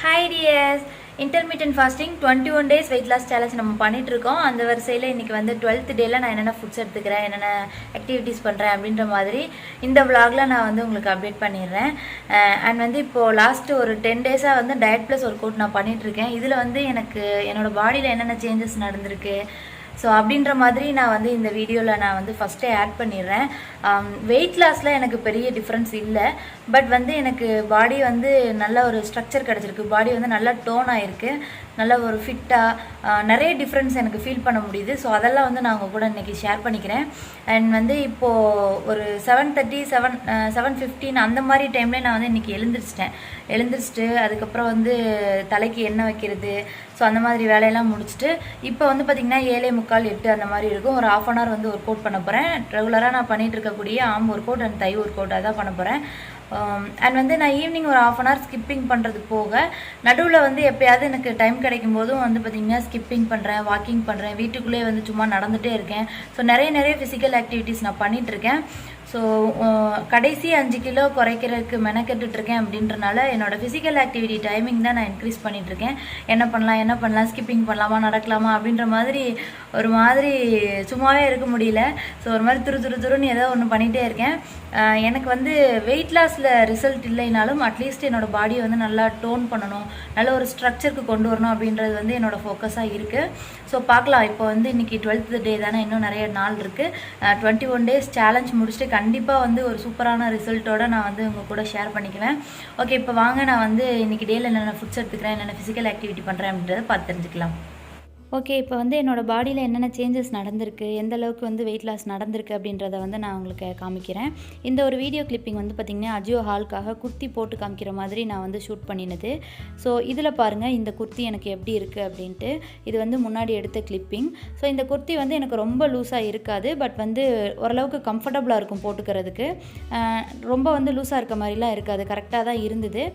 Hi dears, Intermittent FASTIng 21 days weight loss challenge நம்ம பண்ணிட்டு இருக்கோம். அந்த வரிசையில இன்னைக்கு வந்து 12th டேல நான் என்னென்ன ஃபுட்ஸ் எடுத்துக்கிறேன், என்னென்ன ஆக்டிவிட்டீஸ் பண்றேன் அப்படின்ற மாதிரி இந்த vlogல நான் வந்து உங்களுக்கு அப்டேட் பண்ணிடுறேன். அண்ட் வந்து இப்போ லாஸ்ட் ஒரு 10 டேஸா வந்து டயட் ப்ளஸ் ஒர்க் அவுட் நான் பண்ணிட்டு இருக்கேன். இதுல வந்து எனக்கு என்னோட பாடியில என்னென்ன சேஞ்சஸ் நடந்திருக்கு ஸோ அப்படின்ற மாதிரி நான் வந்து இந்த வீடியோவில் நான் வந்து ஃபஸ்ட்டே ஆட் பண்ணிடுறேன். வெயிட் லாஸில் எனக்கு பெரிய டிஃப்ரென்ஸ் இல்லை, பட் வந்து எனக்கு பாடி வந்து நல்ல ஒரு ஸ்ட்ரக்சர் கிடச்சிருக்கு, பாடி வந்து நல்லா டோன் ஆகிருக்கு, நல்ல ஒரு ஃபிட்டாக நிறைய டிஃப்ரென்ஸ் எனக்கு ஃபீல் பண்ண முடியுது. ஸோ அதெல்லாம் வந்து நான் உங்கள் கூட இன்றைக்கி ஷேர் பண்ணிக்கிறேன். அண்ட் வந்து இப்போது ஒரு 7:30 7:15 அந்த மாதிரி டைம்லேயே நான் வந்து இன்றைக்கி எழுந்திரிச்சிட்டு அதுக்கப்புறம் வந்து தலைக்கு எண்ணெய் வைக்கிறது, ஸோ அந்த மாதிரி வேலையெல்லாம் முடிச்சுட்டு இப்போ வந்து பார்த்திங்கன்னா 7:45 8 அந்த மாதிரி இருக்கும். ஒரு ½ hour வந்து ஒர்க் அவுட் பண்ண போகிறேன். ரெகுலராக நான் பண்ணிகிட்டு இருக்கக்கூடிய arm workout and thigh workout அதான் பண்ண போகிறேன். அண்ட் வந்து நான் ஈவினிங் ஒரு ½ hour ஸ்கிப்பிங் பண்ணுறது போக நடுவில் வந்து எப்போயாவது எனக்கு டைம் கிடைக்கும் போதும் வந்து பார்த்திங்கன்னா ஸ்கிப்பிங் பண்ணுறேன், வாக்கிங் பண்ணுறேன், வீட்டுக்குள்ளேயே வந்து சும்மா நடந்துகிட்டே இருக்கேன். ஸோ நிறைய ஃபிசிக்கல் ஆக்டிவிட்டீஸ் நான் பண்ணிகிட்ருக்கேன். ஸோ கடைசி 5 கிலோ குறைக்கிறதுக்கு மெனக்கெட்டுட்ருக்கேன் அப்படின்றனால என்னோடய ஃபிசிக்கல் ஆக்டிவிட்டி டைமிங் தான் நான் இன்க்ரீஸ் பண்ணிகிட்ருக்கேன். என்ன பண்ணலாம், ஸ்கிப்பிங் பண்ணலாமா, நடக்கலாமா அப்படின்ற மாதிரி ஒரு மாதிரி சும்மாவே இருக்க முடியல. ஸோ ஒரு மாதிரி துருன்னு ஏதோ ஒன்று பண்ணிகிட்டே இருக்கேன். எனக்கு வந்து வெயிட் லாஸில் ரிசல்ட் இல்லைனாலும் அட்லீஸ்ட் என்னோடய பாடியை வந்து நல்லா டோன் பண்ணணும், நல்ல ஒரு ஸ்ட்ரக்சருக்கு கொண்டு வரணும் அப்படின்றது வந்து என்னோடய ஃபோக்கஸாக இருக்குது. ஸோ பார்க்கலாம். இப்போ வந்து இன்றைக்கி 12th டே தானே, இன்னும் நிறைய நாள் இருக்குது. 21 days சேலஞ்ச் முடிச்சுட்டு கண்டிப்பாக வந்து ஒரு சூப்பரான ரிசல்ட்டோடு நான் வந்து உங்கள் கூட ஷேர் பண்ணிக்குவேன். ஓகே, இப்போ வாங்க நான் வந்து இன்றைக்கி டேயில் என்னென்ன ஃபுட்ஸ் எடுத்துக்கிறேன், என்னென்ன ஃபிசிக்கல் ஆக்டிவிட்டி பண்ணுறேன் அப்படின்றத பார்த்து தெரிஞ்சுக்கலாம். ஓகே, இப்போ வந்து என்னோடய பாடியில் என்னென்ன சேஞ்சஸ் நடந்திருக்கு, எந்த அளவுக்கு வந்து வெயிட் லாஸ் நடந்திருக்கு அப்படின்றத வந்து நான் உங்களுக்கு காமிக்கிறேன். இந்த ஒரு வீடியோ கிளிப்பிங் வந்து பார்த்திங்கன்னா அஜியோ ஹால்க்காக குர்த்தி போட்டு காமிக்கிற மாதிரி நான் வந்து ஷூட் பண்ணினது. ஸோ இதில் பாருங்கள் இந்த குர்த்தி எனக்கு எப்படி இருக்குது அப்படின்ட்டு. இது வந்து முன்னாடி எடுத்த கிளிப்பிங். ஸோ இந்த குர்த்தி வந்து எனக்கு ரொம்ப லூஸாக இருக்காது, பட் வந்து ஓரளவுக்கு கம்ஃபர்டபுளாக இருக்கும் போட்டுக்கிறதுக்கு. ரொம்ப வந்து லூஸாக இருக்க மாதிரிலாம் இருக்காது, கரெக்டாக தான் இருந்தது.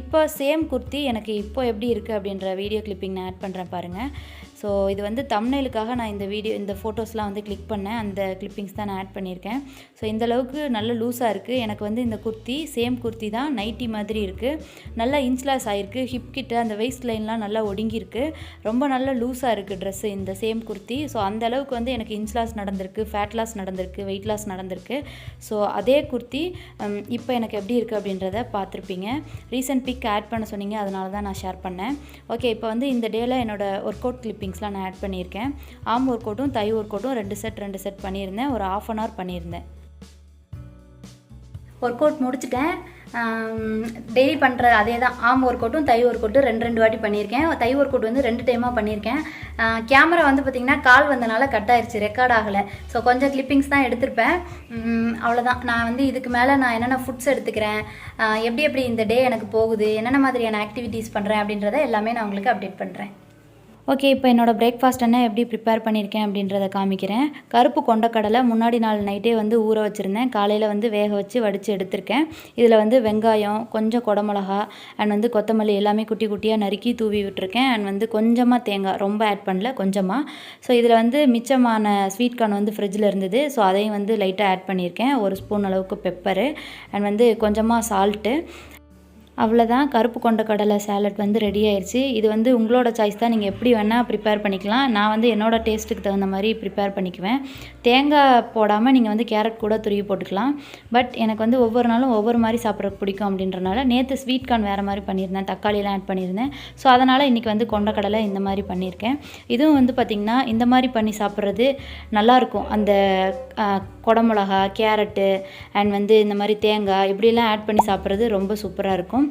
இப்போ சேம் குர்த்தி எனக்கு இப்போ எப்படி இருக்குது அப்படின்ற வீடியோ கிளிப்பிங் நான் ஆட் பண்ணுறேன் பாருங்கள். ஸோ இது வந்து தம்ப்நெயிலுக்காக நான் இந்த ஃபோட்டோஸ்லாம் வந்து கிளிக் பண்ணேன், அந்த கிளிப்பிங்ஸ் தான் நான் ஆட் பண்ணியிருக்கேன். ஸோ இந்தளவுக்கு நல்ல லூஸாக இருக்குது. எனக்கு வந்து இந்த குர்த்தி சேம் குர்த்தி தான், நைட்டி மாதிரி இருக்குது, நல்லா இன்ச்லாஸ் ஆகிருக்கு, ஹிப் கிட்ட அந்த வெயிஸ்ட் லைன்லாம் நல்லா ஒடுங்கியிருக்கு, ரொம்ப நல்ல லூஸாக இருக்குது ட்ரெஸ்ஸு இந்த சேம் குர்த்தி. ஸோ அந்த அளவுக்கு வந்து எனக்கு இன்ச்லாஸ் நடந்திருக்கு, ஃபேட் லாஸ் நடந்திருக்கு, வெயிட் லாஸ் நடந்திருக்கு. ஸோ அதே குர்த்தி இப்போ எனக்கு எப்படி இருக்குது அப்படின்றத பார்த்துருப்பீங்க. ரீசன்ட் பிக் ஆட் பண்ண சொன்னீங்க, அதனால தான் நான் ஷேர் பண்ணேன். ஓகே, இப்போ வந்து இந்த டேயில் என்னோடய ஒர்க் அவுட் கிளிப்பிங்ஸ்லாம் நான் ஆட் பண்ணியிருக்கேன். ஆர்ம் ஒர்க் அவுட்டும் தை ஒர்க் அவுட்டும் 2 செட் பண்ணியிருந்தேன். ஒரு ½ hour பண்ணியிருந்தேன். ஒர்க் அவுட் முடிச்சுட்டேன். டெய்லி பண்ணுற அதே தான், ஆர்ம் ஒர்க் அவுட்டும் தை ஒர்க் அவுட்டும் 2 வாட்டி பண்ணியிருக்கேன். தை ஒர்க் அவுட் வந்து 2 டைமாக பண்ணியிருக்கேன். கேமரா வந்து பார்த்திங்கன்னா கால் வந்தனால கட் ஆயிடுச்சு, ரெக்கார்ட் ஆகலை. ஸோ கொஞ்சம் கிளிப்பிங்ஸ் தான் எடுத்திருப்பேன், அவ்வளோதான். நான் வந்து இதுக்கு மேலே நான் என்னென்ன ஃபுட்ஸ் எடுத்துக்கிறேன், எப்படி இந்த டே எனக்கு போகுது, என்னென்ன மாதிரியான ஆக்டிவிட்டீஸ் பண்ணுறேன் அப்படின்றத எல்லாமே நான் உங்களுக்கு அப்டேட் பண்ணுறேன். ஓகே, இப்போ என்னோடய பிரேக்ஃபாஸ்ட் என்ன எப்படி ப்ரிப்பேர் பண்ணியிருக்கேன் அப்படின்றத காமிக்கிறேன். கருப்பு கொண்டக்கடலை முன்னாடி நாள் நைட்டே வந்து ஊற வச்சுருந்தேன், காலையில் வந்து வேக வச்சு வடித்து எடுத்திருக்கேன். இதில் வந்து வெங்காயம், கொஞ்சம் குடமிளகா அண்ட் வந்து கொத்தமல்லி எல்லாமே குட்டி குட்டியாக நறுக்கி தூவி விட்டுருக்கேன். அண்ட் வந்து கொஞ்சமாக தேங்காய், ரொம்ப ஆட் பண்ணல, கொஞ்சமாக. ஸோ இதில் வந்து மிச்சமான ஸ்வீட் கார்ன் வந்து ஃப்ரிட்ஜில் இருந்தது, ஸோ அதையும் வந்து லைட்டாக ஆட் பண்ணியிருக்கேன். 1 ஸ்பூன் அளவுக்கு பெப்பரு அண்ட் வந்து கொஞ்சமாக சால்ட்டு. அவ்வளோதான், கருப்பு கொண்ட கடலை சேலட் வந்து ரெடி ஆயிடுச்சு. இது வந்து உங்களோட சாய்ஸ் தான், நீங்கள் எப்படி வேணால் ப்ரிப்பேர் பண்ணிக்கலாம். நான் வந்து என்னோடய டேஸ்ட்டுக்கு தகுந்த மாதிரி ப்ரிப்பேர் பண்ணிக்குவேன். தேங்காய் போடாமல் நீங்கள் வந்து கேரட் கூட துருவி போட்டுக்கலாம். பட் எனக்கு வந்து ஒவ்வொரு நாளும் ஒவ்வொரு மாதிரி சாப்பிட்றதுக்கு பிடிக்கும் அப்படின்றனால நேற்று ஸ்வீட் கார்ன் வேறு மாதிரி பண்ணியிருந்தேன், தக்காளியெலாம் ஆட் பண்ணியிருந்தேன். ஸோ அதனால் இன்றைக்கி வந்து கொண்டக்கடலை இந்த மாதிரி பண்ணியிருக்கேன். இதுவும் வந்து பார்த்திங்கன்னா இந்த மாதிரி பண்ணி சாப்பிட்றது நல்லாயிருக்கும். அந்த குடமிளகா, கேரட்டு அண்ட் வந்து இந்த மாதிரி தேங்காய் இப்படிலாம் ஆட் பண்ணி சாப்பிட்றது ரொம்ப சூப்பராக இருக்கும்.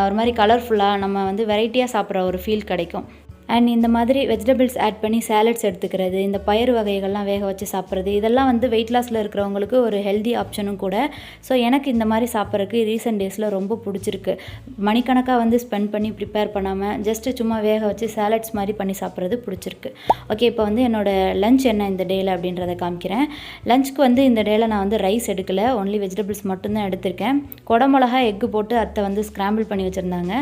ஒரு மாதிரி கலர்ஃபுல்லாக நம்ம வந்து வெரைட்டியாக சாப்பிட்ற ஒரு ஃபீல் கிடைக்கும். அண்ட் இந்த மாதிரி வெஜிடபிள்ஸ் ஆட் பண்ணி சாலட்ஸ் எடுத்துக்கிறது, இந்த பயிறு வகைகள்லாம் வேக வச்சு சாப்பிட்றது, இதெல்லாம் வந்து வெயிட் லாஸில் இருக்கிறவங்களுக்கு ஒரு ஹெல்தி ஆப்ஷனும் கூட. ஸோ எனக்கு இந்த மாதிரி சாப்பிட்றதுக்கு ரீசெண்ட் டேஸில் ரொம்ப பிடிச்சிருக்கு. மணிக்கணக்காக வந்து ஸ்பெண்ட் பண்ணி ப்ரிப்பேர் பண்ணாமல் ஜஸ்ட்டு சும்மா வேக வச்சு சாலட்ஸ் மாதிரி பண்ணி சாப்பிட்றது பிடிச்சிருக்கு. ஓகே, இப்போ வந்து என்னோடய லஞ்ச் என்ன இந்த டேயில் அப்படின்றத காமிக்கிறேன். லஞ்சுக்கு வந்து இந்த டேயில் நான் வந்து ரைஸ் எடுக்கலை, ஒன்லி வெஜிடபிள்ஸ் மட்டும்தான் எடுத்திருக்கேன். குடமிளகா எக்கு போட்டு அத்தை வந்து ஸ்க்ராம்பிள் பண்ணி வச்சுருந்தாங்க.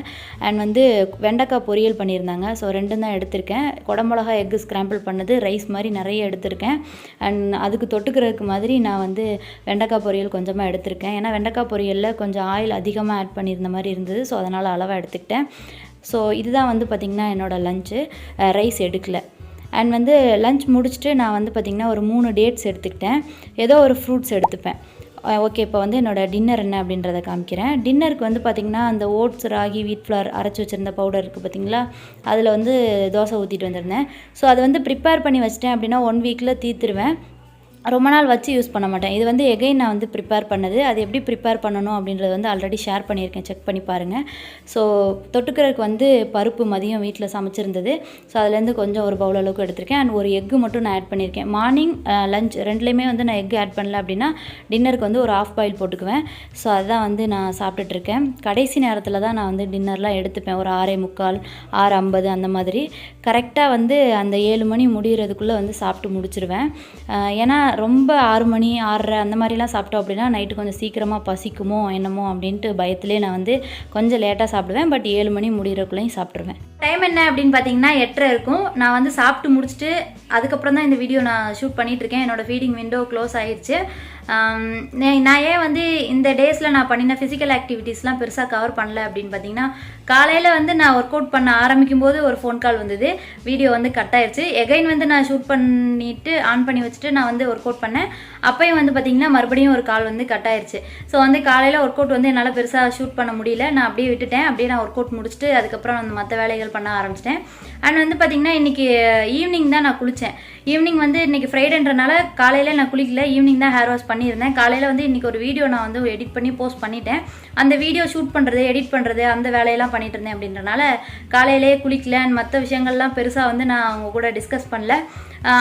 அண்ட் வந்து வெண்டைக்காய் பொரியல் பண்ணியிருந்தாங்க. ஸோ 2 மட்டும்தான் எடுத்திருக்கேன். குடமிளகா எக்கு ஸ்க்ராம்பிள் பண்ணது, ரைஸ் மாதிரி நிறைய எடுத்திருக்கேன். அண்ட் அதுக்கு தொட்டுக்கிறதுக்கு மாதிரி நான் வந்து வெண்டைக்காய் பொரியல் கொஞ்சமாக எடுத்திருக்கேன். ஏன்னா வெண்டைக்காய் பொரியலில் கொஞ்சம் ஆயில் அதிகமாக ஆட் பண்ணியிருந்த மாதிரி இருந்தது. ஸோ அதனால் அளவாக எடுத்துக்கிட்டேன். ஸோ இதுதான் வந்து பார்த்திங்கன்னா என்னோடய லஞ்சு. ரைஸ் எடுக்கல. அண்ட் வந்து லஞ்ச் முடிச்சுட்டு நான் வந்து பார்த்திங்கன்னா ஒரு 3 டேட்ஸ் எடுத்துக்கிட்டேன். ஏதோ ஒரு ஃப்ரூட்ஸ் எடுத்துப்பேன். ஓகே, இப்போ வந்து என்னோடய டின்னர் என்ன அப்படின்றத காமிக்கிறேன். டின்னருக்கு வந்து பார்த்திங்கன்னா அந்த ஓட்ஸ், ராகி, வீட் ஃப்ளார் அரைச்சி வச்சுருந்த பவுடர் இருக்குது பார்த்திங்களா, அதில் வந்து தோசை ஊற்றிட்டு வந்திருந்தேன். ஸோ அதை வந்து ப்ரிப்பேர் பண்ணி வச்சிட்டேன் அப்படின்னா 1 வீக்கில் தீர்த்துருவேன். ரொம்ப நாள் வச்சு யூஸ் பண்ண மாட்டேன். இது வந்து எகைன் நான் வந்து ப்ரிப்பேர் பண்ணது. அது எப்படி ப்ரிப்பேர் பண்ணணும் அப்படின்றது வந்து ஆல்ரெடி ஷேர் பண்ணியிருக்கேன், செக் பண்ணி பாருங்கள். ஸோ தொட்டுக்கிறதுக்கு வந்து பருப்பு மதியம் வீட்டில் சமைச்சிருந்தது. ஸோ அதுலேருந்து கொஞ்சம் ஒரு பவுல் அளவுக்கு எடுத்திருக்கேன். அண்ட் ஒரு எக்கு மட்டும் நான் ஆட் பண்ணியிருக்கேன். மார்னிங் லஞ்ச் ரெண்டுலேயுமே வந்து நான் எக் ஆட் பண்ணல அப்படின்னா டின்னருக்கு வந்து ஒரு ½ பாயில் போட்டுக்குவேன். ஸோ அதுதான் வந்து நான் சாப்பிட்டுட்ருக்கேன். கடைசி நேரத்தில் தான் நான் வந்து டின்னர்லாம் எடுத்துப்பேன். ஒரு 6:45, 6:50 அந்த மாதிரி கரெக்டாக வந்து அந்த 7 மணி முடிகிறதுக்குள்ளே வந்து சாப்பிட்டு முடிச்சிருவேன். ஏன்னா ரொம்ப 6 மணி 6:30 அந்த மாதிரிலாம் சாப்பிட்டோம் அப்படின்னா நைட்டு கொஞ்சம் சீக்கிரமாக பசிக்குமோ என்னமோ அப்படின்ட்டு பயத்திலே நான் வந்து கொஞ்சம் லேட்டாக சாப்பிடுவேன். But 7 money முடிகிறக்குள்ளேயும் சாப்பிட்ருவேன். டைம் என்ன அப்படின்னு பார்த்தீங்கன்னா 8:30 இருக்கும். நான் வந்து சாப்பிட்டு முடிச்சுட்டு அதுக்கப்புறம் தான் இந்த வீடியோ நான் ஷூட் பண்ணிகிட்ருக்கேன். என்னோடய ஃபீடிங் விண்டோ க்ளோஸ் ஆகிடுச்சு. நான் ஏன் வந்து இந்த டேஸில் நான் பண்ணின ஃபிசிக்கல் ஆக்டிவிட்டீஸ்லாம் பெருசாக கவர் பண்ணல அப்படின்னு பார்த்தீங்கன்னா, காலையில் வந்து நான் ஒர்க் அவுட் பண்ண ஆரம்பிக்கும் போது ஒரு ஃபோன் கால் வந்தது. வீடியோ வந்து கட் ஆயிடுச்சு. எகைன் வந்து நான் ஷூட் பண்ணிவிட்டு ஆன் பண்ணி வச்சுட்டு நான் வந்து ஒர்க் அவுட் பண்ணேன். அப்போயும் வந்து பார்த்திங்கன்னா மறுபடியும் ஒரு கால் வந்து கட் ஆயிடுச்சு. ஸோ வந்து காலையில் ஒர்க் அவுட் வந்து என்னால் பெருசாக ஷூட் பண்ண முடியல. நான் அப்படியே விட்டுட்டேன். அப்படியே நான் ஒர்க் அவுட் முடிச்சுட்டு அதுக்கப்புறம் வந்து மற்ற வேலைகள் பண்ண ஆரம்பிச்சிட்டேன். அண்ட் வந்து பார்த்திங்கன்னா இன்றைக்கி ஈவினிங் தான் நான் குளித்தேன். ஈவினிங் வந்து இன்றைக்கி ஃப்ரைடேன்றனால காலையில் நான் குளிக்கல. ஈவினிங் தான் ஹேர் வாஷ் பண்ணியிருந்தேன். காலையில் வந்து இன்றைக்கி ஒரு வீடியோ நான் வந்து எடிட் பண்ணி போஸ்ட் பண்ணிட்டேன். அந்த வீடியோ ஷூட் பண்ணுறது, எடிட் பண்ணுறது, அந்த வேலையெல்லாம் பண்ணிட்டு இருந்தேன். அப்படின்றனால காலையிலேயே குளிக்கல. அண்ட் மற்ற விஷயங்கள்லாம் பெருசாக வந்து நான் அவங்க கூட டிஸ்கஸ் பண்ணல.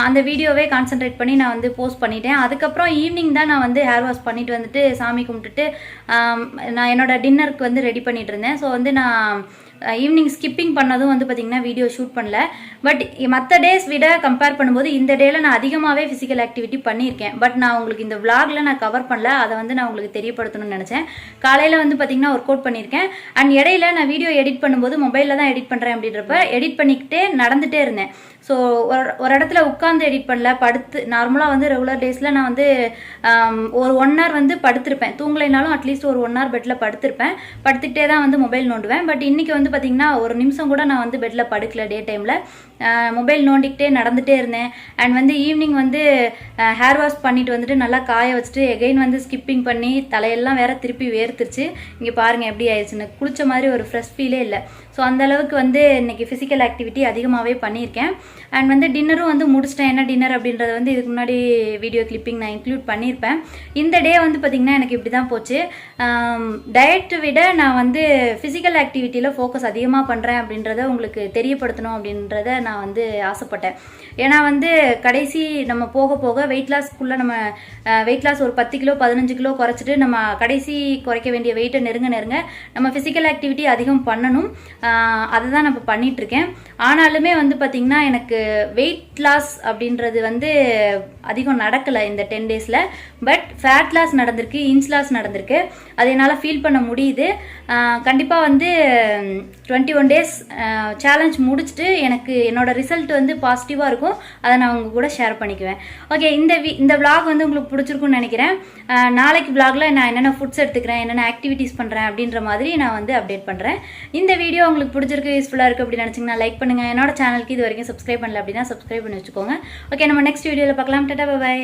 அந்த வீடியோவே கான்சென்ட்ரேட் பண்ணி நான் வந்து போஸ்ட் பண்ணிட்டேன். அதுக்கப்புறம் ஈவினிங் தான் நான் வந்து ஹேர் வாஷ் பண்ணிட்டு வந்துட்டு சாமி கும்பிட்டுட்டு நான் என்னோடய டின்னருக்கு வந்து ரெடி பண்ணிட்டு இருந்தேன். ஸோ வந்து நான் ஈவினிங் ஸ்கிப்பிங் பண்ணதும் வந்து பார்த்திங்கன்னா வீடியோ ஷூட் பண்ணல. பட் மற்ற டேஸ் விட கம்பேர் பண்ணும்போது இந்த டேயில் நான் அதிகமாகவே ஃபிசிக்கல் ஆக்டிவிட்டி பண்ணியிருக்கேன். பட் நான் உங்களுக்கு இந்த விளாகில் நான் கவர் பண்ணல. அதை வந்து நான் உங்களுக்கு தெரியப்படுத்தணும்னு நினச்சேன். காலையில் வந்து பார்த்திங்கன்னா ஒர்க் அவுட் பண்ணியிருக்கேன். அண்ட் இடையில நான் வீடியோ எடிட் பண்ணும்போது மொபைலில் தான் எடிட் பண்ணுறேன். அப்படின்றப்ப எடிட் பண்ணிக்கிட்டே நடந்துகிட்டே இருந்தேன். ஸோ ஒரு இடத்துல உட்காந்து எடிட் பண்ணல, படுத்து நார்மலாக வந்து ரெகுலர் டேஸில் நான் வந்து ஒரு 1 hour வந்து படுத்திருப்பேன். தூங்கலைனாலும் அட்லீஸ்ட் ஒரு 1 hour பெட்டில் படுத்திருப்பேன். படுத்துக்கிட்டே தான் வந்து மொபைல் நோண்டுவேன். பட் இன்றைக்கி வந்து பார்த்திங்கன்னா ஒரு நிமிஷம் கூட நான் வந்து பெட்டில் படுக்கல. டே டைமில் மொபைல் நோண்டிக்கிட்டே நடந்துகிட்டே இருந்தேன். அண்ட் வந்து ஈவினிங் வந்து ஹேர் வாஷ் பண்ணிட்டு வந்துட்டு நல்லா காய வச்சுட்டு எகைன் வந்து ஸ்கிப்பிங் பண்ணி தலையெல்லாம் வேற திருப்பி வேர்த்துருச்சு. இங்கே பாருங்கள் எப்படி ஆயிடுச்சுன்னு. குளிச்ச மாதிரி ஒரு ஃப்ரெஷ் ஃபீலே இல்லை. ஸோ அந்தளவுக்கு வந்து இன்றைக்கி ஃபிசிக்கல் ஆக்டிவிட்டி அதிகமாகவே பண்ணியிருக்கேன். அண்ட் வந்து டின்னரும் வந்து முடிச்சிட்டேன். என்ன டின்னர் அப்படின்றத வந்து இதுக்கு முன்னாடி வீடியோ கிளிப்பிங் நான் இன்க்ளூட் பண்ணியிருப்பேன். இந்த டே வந்து பார்த்திங்கன்னா எனக்கு இப்படி தான் போச்சு. டயட்டை விட நான் வந்து ஃபிசிக்கல் ஆக்டிவிட்டியில் ஃபோக்கஸ் அதிகமாக பண்ணுறேன் அப்படின்றத உங்களுக்கு தெரியப்படுத்தணும் அப்படின்றத நான் வந்து ஆசைப்பட்டேன். ஏன்னா வந்து கடைசி நம்ம போக போக வெயிட் லாஸ்க்குள்ளே நம்ம வெயிட் லாஸ் ஒரு 10 கிலோ 15 கிலோ குறைச்சிட்டு நம்ம கடைசி குறைக்க வேண்டிய வெயிட்டை நெருங்க நம்ம ஃபிசிக்கல் ஆக்டிவிட்டி அதிகம் பண்ணணும். அதை தான் நான் இப்போ பண்ணிகிட்ருக்கேன். ஆனாலுமே வந்து பார்த்திங்கன்னா எனக்கு வெயிட் லாஸ் அப்படின்றது வந்து அதிகம் நடக்கலை இந்த 10 டேஸில். பட் ஃபேட் லாஸ் நடந்திருக்கு, இன்ச் லாஸ் நடந்திருக்கு. அது என்னால் ஃபீல் பண்ண முடியுது. கண்டிப்பாக வந்து 21 டேஸ் சேலஞ்ச் முடிச்சுட்டு எனக்கு என்னோட ரிசல்ட் வந்து பாசிட்டிவாக இருக்கும். அதை நான் உங்க கூட ஷேர் பண்ணிக்குவேன். ஓகே, இந்த விளாக் வந்து உங்களுக்கு பிடிச்சிருக்குன்னு நினைக்கிறேன். நாளைக்கு விளாகில் நான் என்னென்ன ஃபுட்ஸ் எடுத்துக்கிறேன், என்னென்ன ஆக்டிவிட்டீஸ் பண்ணுறேன் அப்படின்ற மாதிரி நான் வந்து அப்டேட் பண்ணுறேன். இந்த வீடியோ உங்களுக்கு பிடிச்சிருக்கு, யூஸ்ஃபுல்லாக இருக்குது அப்படின்னு நினச்சிங்கன்னா லைக் பண்ணுங்கள். என்னோட சேனலுக்கு இது வரைக்கும் சப்ஸ்கிரைப் பண்ணல அப்படின்னா சப்ஸ்கிரைப் பண்ணி வச்சுக்கோங்க. ஓகே, நம்ம நெக்ஸ்ட் வீடியோவில் பார்க்கலாம். டாடா, பை.